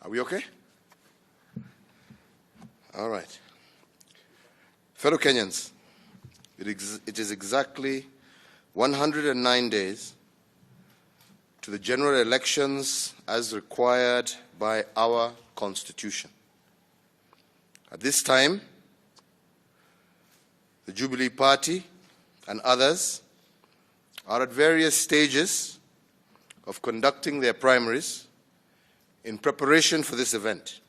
Are we okay? All right. Fellow Kenyans, it is exactly 109 days to the general elections as required by our Constitution. At this time, the Jubilee Party and others are at various stages of conducting their primaries in preparation for this event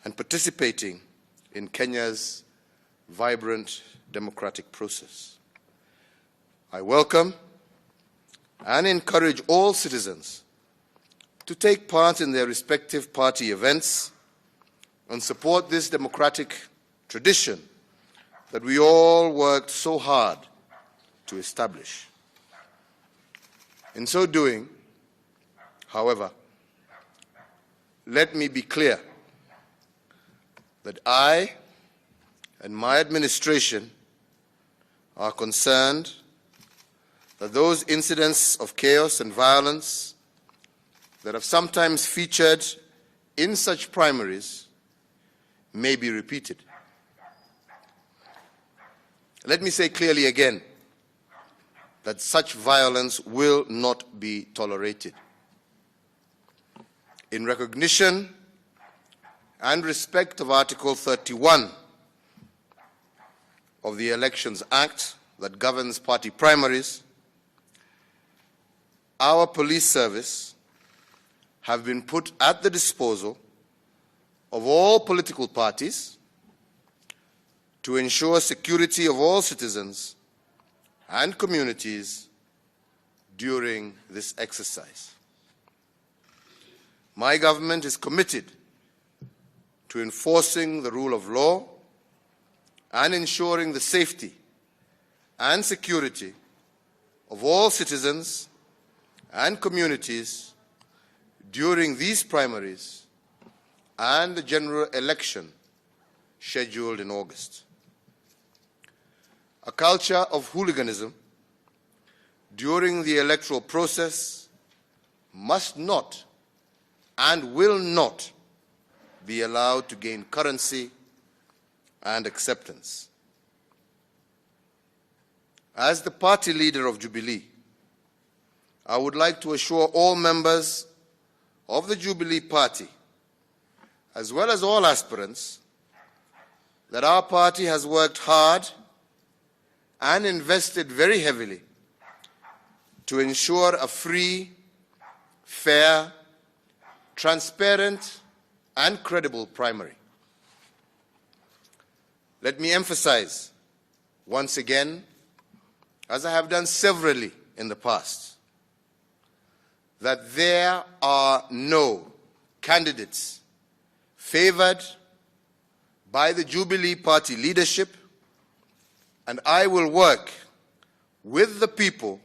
and participating in Kenya's vibrant democratic process. I welcome and encourage all citizens to take part in their respective party events and support this democratic tradition that we all worked so hard to establish. In so doing, however, let me be clear that I and my administration are concerned that those incidents of chaos and violence that have sometimes featured in such primaries may be repeated. Let me say clearly again that such violence will not be tolerated. In recognition and respect of Article 31 of the Elections Act that governs party primaries, our police service have been put at the disposal of all political parties to ensure security of all citizens and communities during this exercise. My government is committed to enforcing the rule of law and ensuring the safety and security of all citizens and communities during these primaries and the general election scheduled in August. A culture of hooliganism during the electoral process must not and will not be allowed to gain currency and acceptance. As the party leader of Jubilee, I would like to assure all members of the Jubilee Party, as well as all aspirants, that our party has worked hard and invested very heavily to ensure a free, fair, transparent, and credible primary. Let me emphasize once again, as I have done severally in the past, that there are no candidates favored by the Jubilee Party leadership, and I will work with the people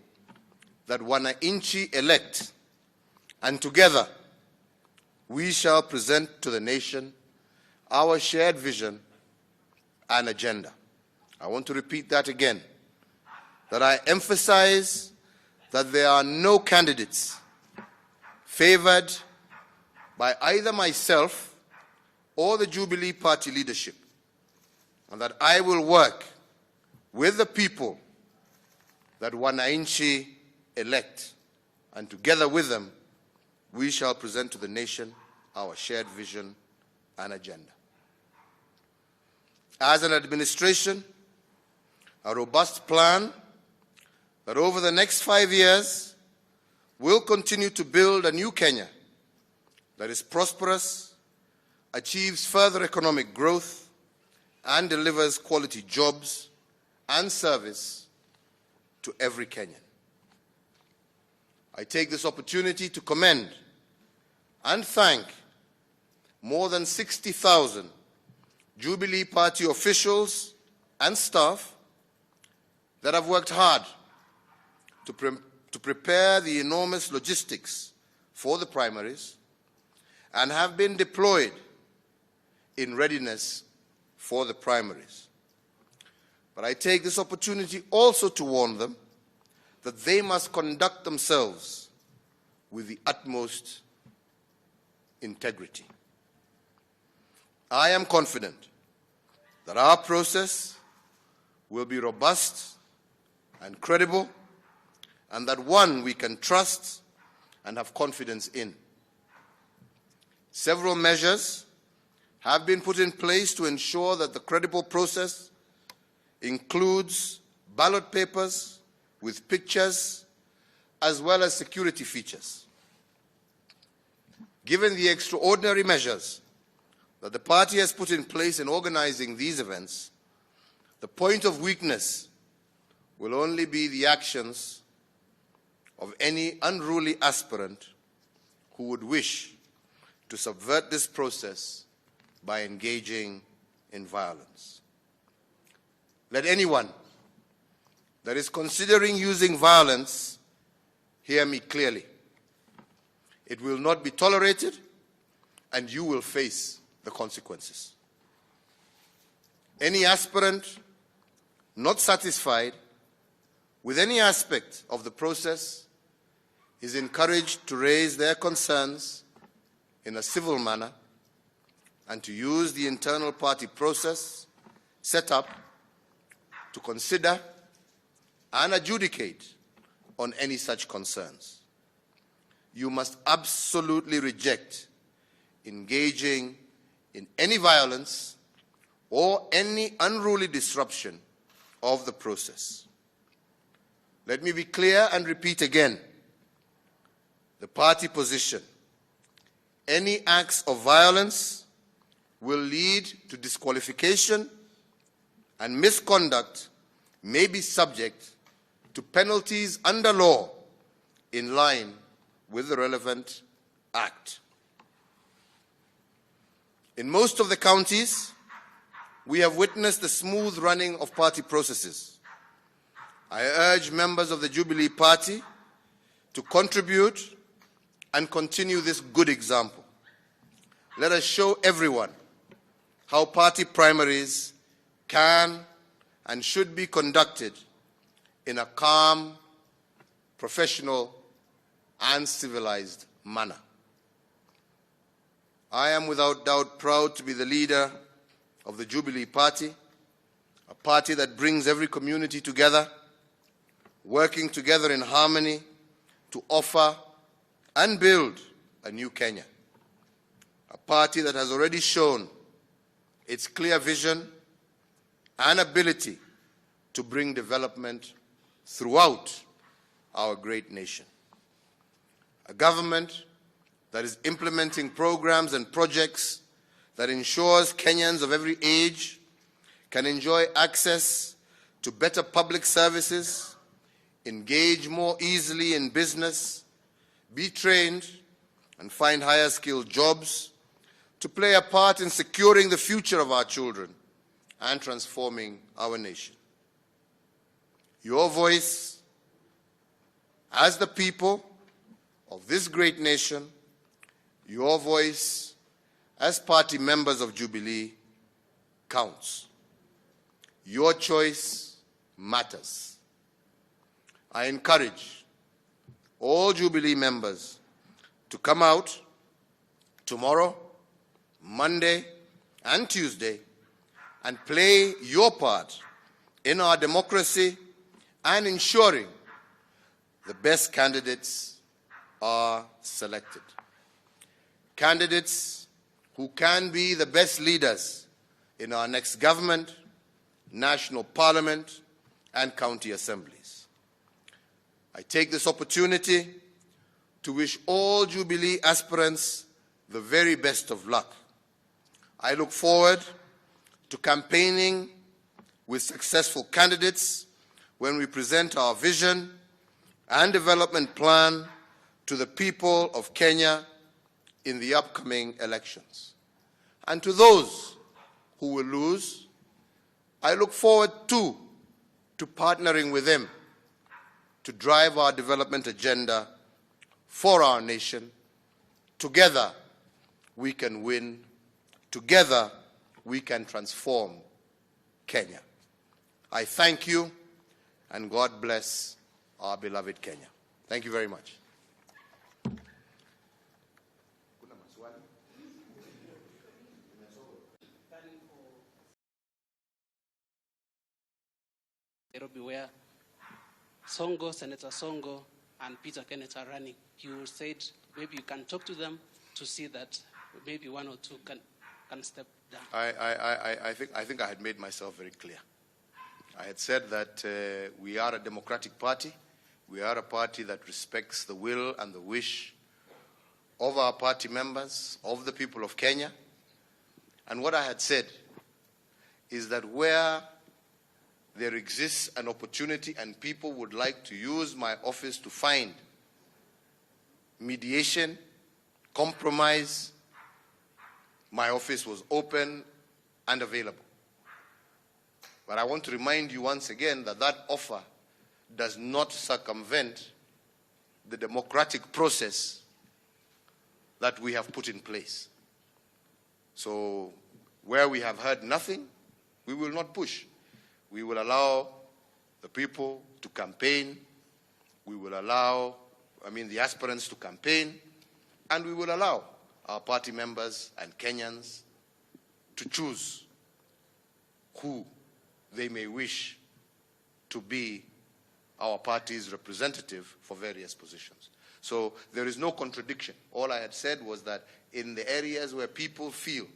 that wananchi elect, and together we shall present to the nation our shared vision and agenda. I want to repeat that again, that I emphasize that there are no candidates favored by either myself or the Jubilee Party leadership, and that I will work with the people that wananchi elect, and together with them we shall present to the nation our shared vision and agenda. As an administration, a robust plan that over the next 5 years will continue to build a new Kenya that is prosperous, achieves further economic growth, and delivers quality jobs and service to every Kenyan. I take this opportunity to commend and thank more than 60,000 Jubilee Party officials and staff that have worked hard to prepare the enormous logistics for the primaries and have been deployed in readiness for the primaries. But I take this opportunity also to warn them that they must conduct themselves with the utmost integrity. I am confident that our process will be robust and credible, and that one we can trust and have confidence in. Several measures have been put in place to ensure that the credible process includes ballot papers with pictures as well as security features. Given the extraordinary measures that the party has put in place in organizing these events, the point of weakness will only be the actions of any unruly aspirant who would wish to subvert this process by engaging in violence. Let anyone that is considering using violence hear me clearly. It will not be tolerated, and you will face the consequences. Any aspirant not satisfied with any aspect of the process is encouraged to raise their concerns in a civil manner and to use the internal party process set up to consider and adjudicate on any such concerns. You must absolutely reject engaging in any violence or any unruly disruption of the process. Let me be clear and repeat again the party position. Any acts of violence will lead to disqualification, and misconduct may be subject to penalties under law in line with the relevant act. In most of the counties, we have witnessed the smooth running of party processes. I urge members of the Jubilee Party to contribute and continue this good example. Let us show everyone how party primaries can and should be conducted in a calm, professional, and civilized manner. I am without doubt proud to be the leader of the Jubilee Party, a party that brings every community together, working together in harmony to offer and build a new Kenya. A party that has already shown its clear vision and ability to bring development throughout our great nation. A government that is implementing programs and projects that ensures Kenyans of every age can enjoy access to better public services, engage more easily in business, be trained, and find higher skilled jobs, to play a part in securing the future of our children and transforming our nation. Your voice, as the people of this great nation, your voice as party members of Jubilee counts. Your choice matters. I encourage all Jubilee members to come out tomorrow, Monday, and Tuesday and play your part in our democracy and ensuring the best candidates are selected. Candidates who can be the best leaders in our next government, national parliament, and county assemblies. I take this opportunity to wish all Jubilee aspirants the very best of luck. I look forward to campaigning with successful candidates when we present our vision and development plan to the people of Kenya in the upcoming elections. And to those who will lose, I look forward too to partnering with them to drive our development agenda for our nation. Together we can win. Together we can transform Kenya. I thank you, and God bless our beloved Kenya. Thank you very much. Kuna maswali? Nairobi, where Songo, Senator Songo, and Peter Kenyatta are running. You said maybe you can talk to them to see that maybe one or two can step down. I think I had made myself very clear. I had said that we are a democratic party. We are a party that respects the will and the wish of our party members, of the people of Kenya. And what I had said is that where there exists an opportunity and people would like to use my office to find mediation, compromise, my office was open and available. But I want to remind you once again that that offer does not circumvent the democratic process that we have put in place. So where we have heard nothing, we will not push. We will allow the people to campaign. We will allow, the aspirants to campaign. And we will allow our party members and Kenyans to choose who they may wish to be our party's representative for various positions. So there is no contradiction. All I had said was that in the areas where people feel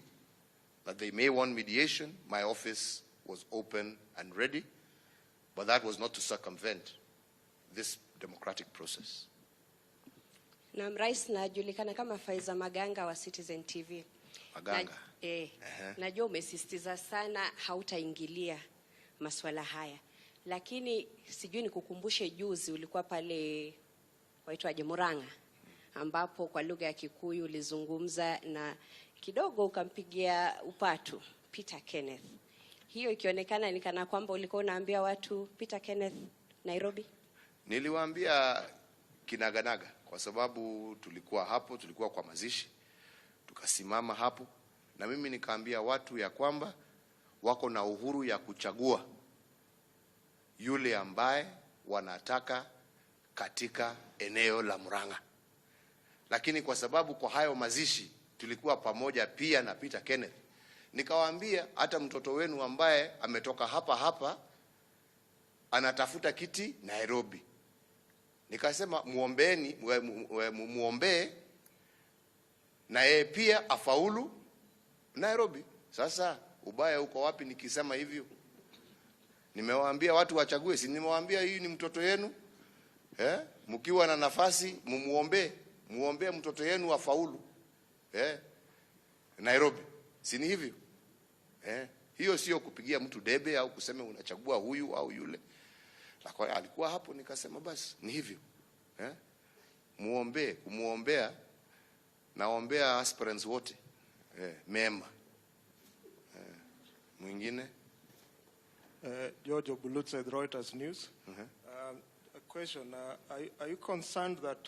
that they may want mediation, my office was open and ready, but that was not to circumvent this democratic process. Na Rais najulikana kama Faiza Maganga wa Citizen TV. Maganga. Najua umesisitiza sana hautaingilia masuala haya. Lakini sijui nikukumbushe juzi ulikuwa pale waitwaje Murang'a, ambapo kwa lugha ya Kikuyu ulizungumza na kidogo ukampigia upatu Peter Kenneth. Hiyo ikionekana ni kana kwamba ulikuwa unaambia watu Peter Kenneth Nairobi. Niliwaambia kinaganaga kwa sababu tulikuwa hapo, tulikuwa kwa mazishi, tukasimama hapo, na mimi nikaambia watu ya kwamba wako na uhuru ya kuchagua yule ambaye wanataka katika eneo la Murang'a. Lakini kwa sababu kwa hayo mazishi tulikuwa pamoja pia na Peter Kenneth, nikawaambia hata mtoto wenu ambaye ametoka hapa anatafuta kiti Nairobi. Nikasema muombee na yeye pia afaulu Nairobi. Sasa ubaya uko wapi nikisema hivyo? Nimewaambia watu wachague, si nimewaambia hii ni mtoto yenu? Mkiwa na nafasi muombee mtoto yenu afaulu Nairobi. Si ni hivyo? Hiyo sio kupigia mtu debe au kusema unachagua huyu au yule. Lakini alikuwa hapo nikasema basi ni hivyo. Kumuombea naombea aspirants wote. Mema. Mwingine? George Obulutse, Reuters News. A question, are you concerned that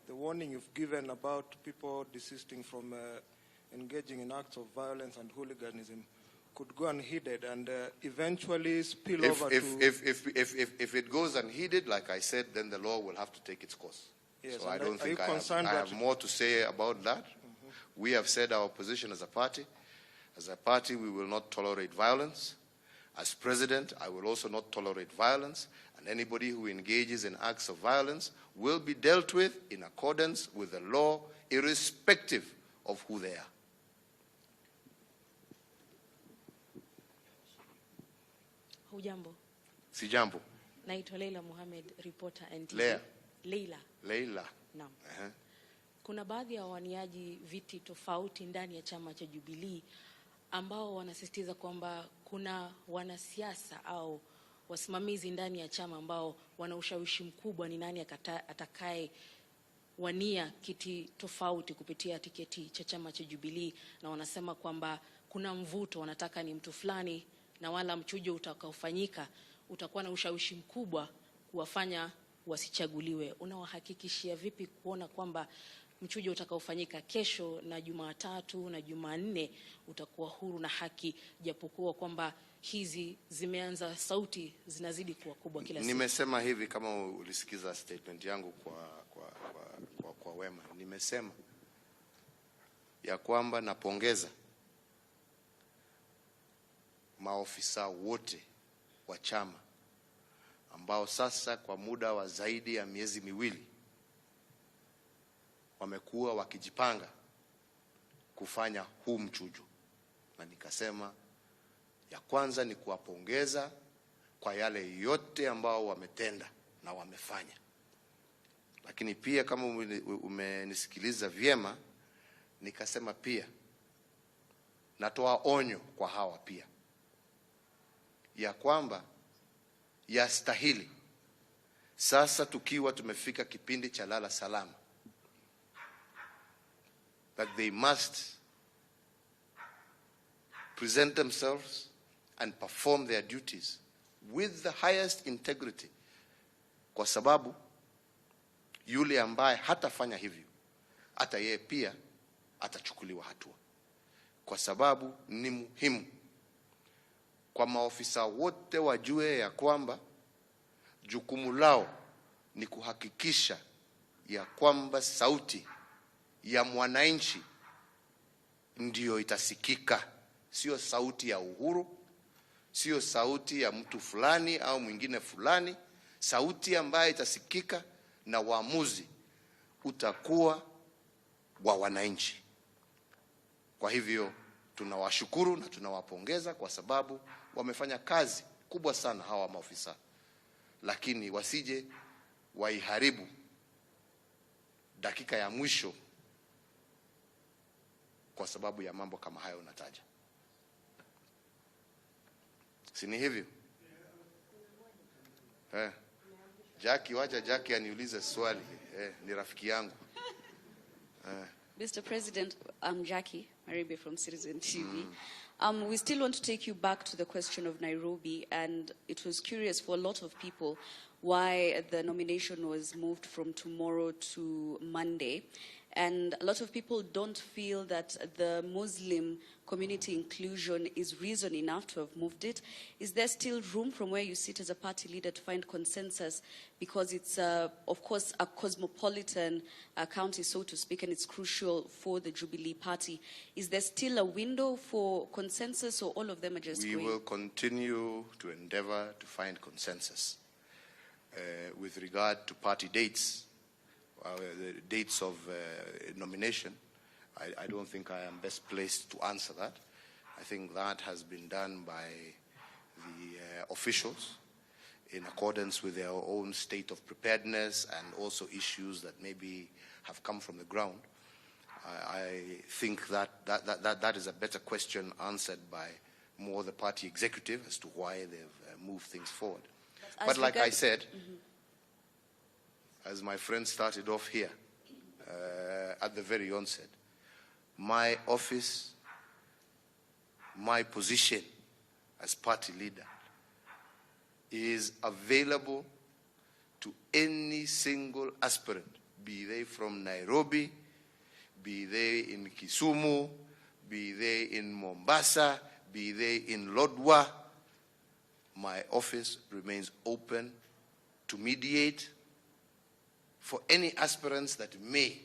the warning you've given about people desisting from engaging in acts of violence and hooliganism could go unheeded and eventually spill over to... If it goes unheeded, like I said, then the law will have to take its course. Yes, so I don't think I have more to say about that. We have said our position as a party. As a party, we will not tolerate violence. As president, I will also not tolerate violence, and anybody who engages in acts of violence will be dealt with in accordance with the law, irrespective of who they are. Hujambo. Sijambo. Naitwa Leila Mohamed, reporter NTV. Leila. Naam. Kuna baadhi ya waniaji viti tofauti ndani ya chama cha Jubilee ambao wanasisitiza kwamba kuna wanasiasa au wasimamizi ndani ya chama ambao wana ushawishi mkubwa ni nani atakaye wania kiti tofauti kupitia tiketi cha chama cha Jubilee, na wanasema kwamba kuna mvuto, wanataka ni mtu fulani, na wala mchujo utakaofanyika utakuwa na ushawishi mkubwa kuwafanya wasichaguliwe. Unawahakikishia vipi kuona kwamba mchujo utakaofanyika kesho na Jumatatu na Jumanne utakuwa huru na haki, japokuwa kwamba hizi zimeanza, sauti zinazidi kuwa kubwa kila siku? Nimesema hivi, kama ulisikiza statement yangu kwa wema, nimesema ya kwamba napongeza maofisa wote wa chama ambao sasa kwa muda wa zaidi ya miezi miwili wamekuwa wakijipanga kufanya huu mchujo. Na nikasema ya kwanza ni kuwapongeza kwa yale yote ambao wametenda na wamefanya. Lakini pia kama umenisikiliza vyema, nikasema pia natoa onyo kwa hawa pia ya kwamba yastahili sasa tukiwa tumefika kipindi cha lala salama, that they must present themselves and perform their duties with the highest integrity, kwa sababu yule ambaye hatafanya hivyo hata yeye pia atachukuliwa hatua, kwa sababu ni muhimu kwa maofisa wote wajue ya kwamba jukumu lao ni kuhakikisha ya kwamba sauti ya mwananchi ndiyo itasikika, sio sauti ya Uhuru, sio sauti ya mtu fulani au mwingine fulani, sauti ambayo itasikika na uamuzi utakuwa wa wananchi. Kwa hivyo tunawashukuru na tunawapongeza kwa sababu wamefanya kazi kubwa sana hawa maofisa, lakini wasije waiharibu dakika ya mwisho kwa sababu ya mambo kama hayo unataja. Si ni hivyo? Jackie, wacha Jackie aniulize swali. Ni rafiki yangu. Mr. President, I'm Jackie Maribe from Citizen TV. We still want to take you back to the question of Nairobi, and it was curious for a lot of people why the nomination was moved from tomorrow to Monday. And a lot of people don't feel that the Muslim community inclusion is reason enough to have moved it. Is there still room from where you sit as a party leader to find consensus? Because it's, of course, a cosmopolitan county, so to speak, and it's crucial for the Jubilee Party. Is there still a window for consensus, or all of them are just We will continue to endeavor to find consensus. With regard to party dates, the dates of nomination, I don't think I am best placed to answer that. I think that has been done by the officials in accordance with their own state of preparedness and also issues that maybe have come from the ground. I think that is a better question answered by more the party executive as to why they've moved things forward. But like I said, as my friend started off here at the very onset, my office, my position as party leader is available to any single aspirant, be they from Nairobi, be they in Kisumu, be they in Mombasa, be they in Lodwar. My office remains open to mediate for any aspirants that may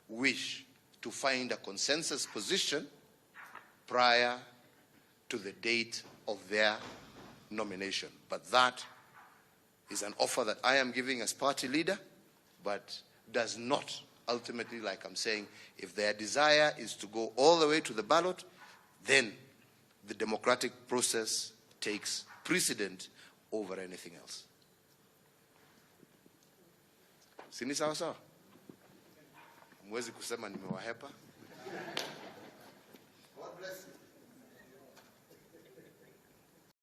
wish to find a consensus position prior to the date of their nomination. But that is an offer that I am giving as party leader, but does not ultimately, like I'm saying, if their desire is to go all the way to the ballot, then the democratic process takes precedent over anything else. Sini sawa sawa? Mwezi kusema nimewahepa. God bless you.